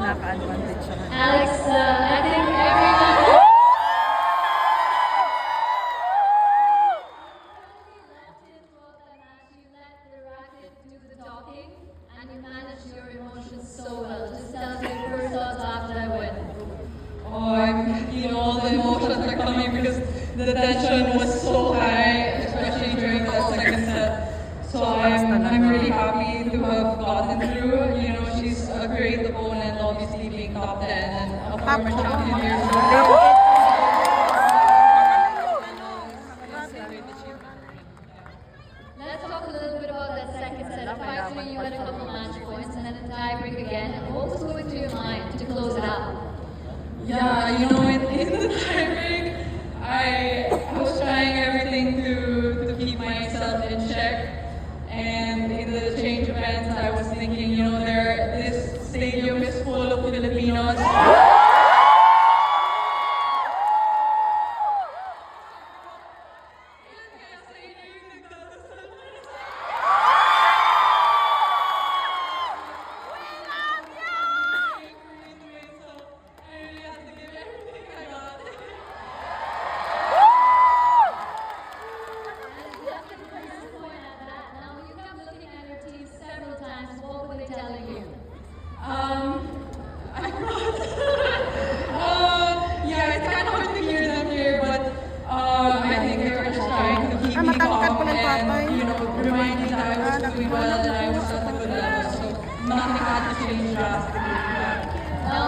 naka-advantage siya. Alex, I think everyone. So well. Just tell us your first thoughts after I win. Oh, all the emotions are coming because the tension was so high, especially during the second set. So I'm really happy to have gotten through. She's a great opponent, obviously being top 10 and a former champion here. Let's talk a little bit about that second set. 5-3, you had a couple match points and then a tiebreak again. What was going through your mind to close it out? Yeah, in the tiebreak, I was trying everything to keep myself in check. And in the change events, I was thinking, this stadium is full of Filipinos. Yeah, it's kind of hard to hear them here, but I think they were just trying to keep me calm and, remind me that I was doing well and I was at a good level, so nothing had to change drastically. Well,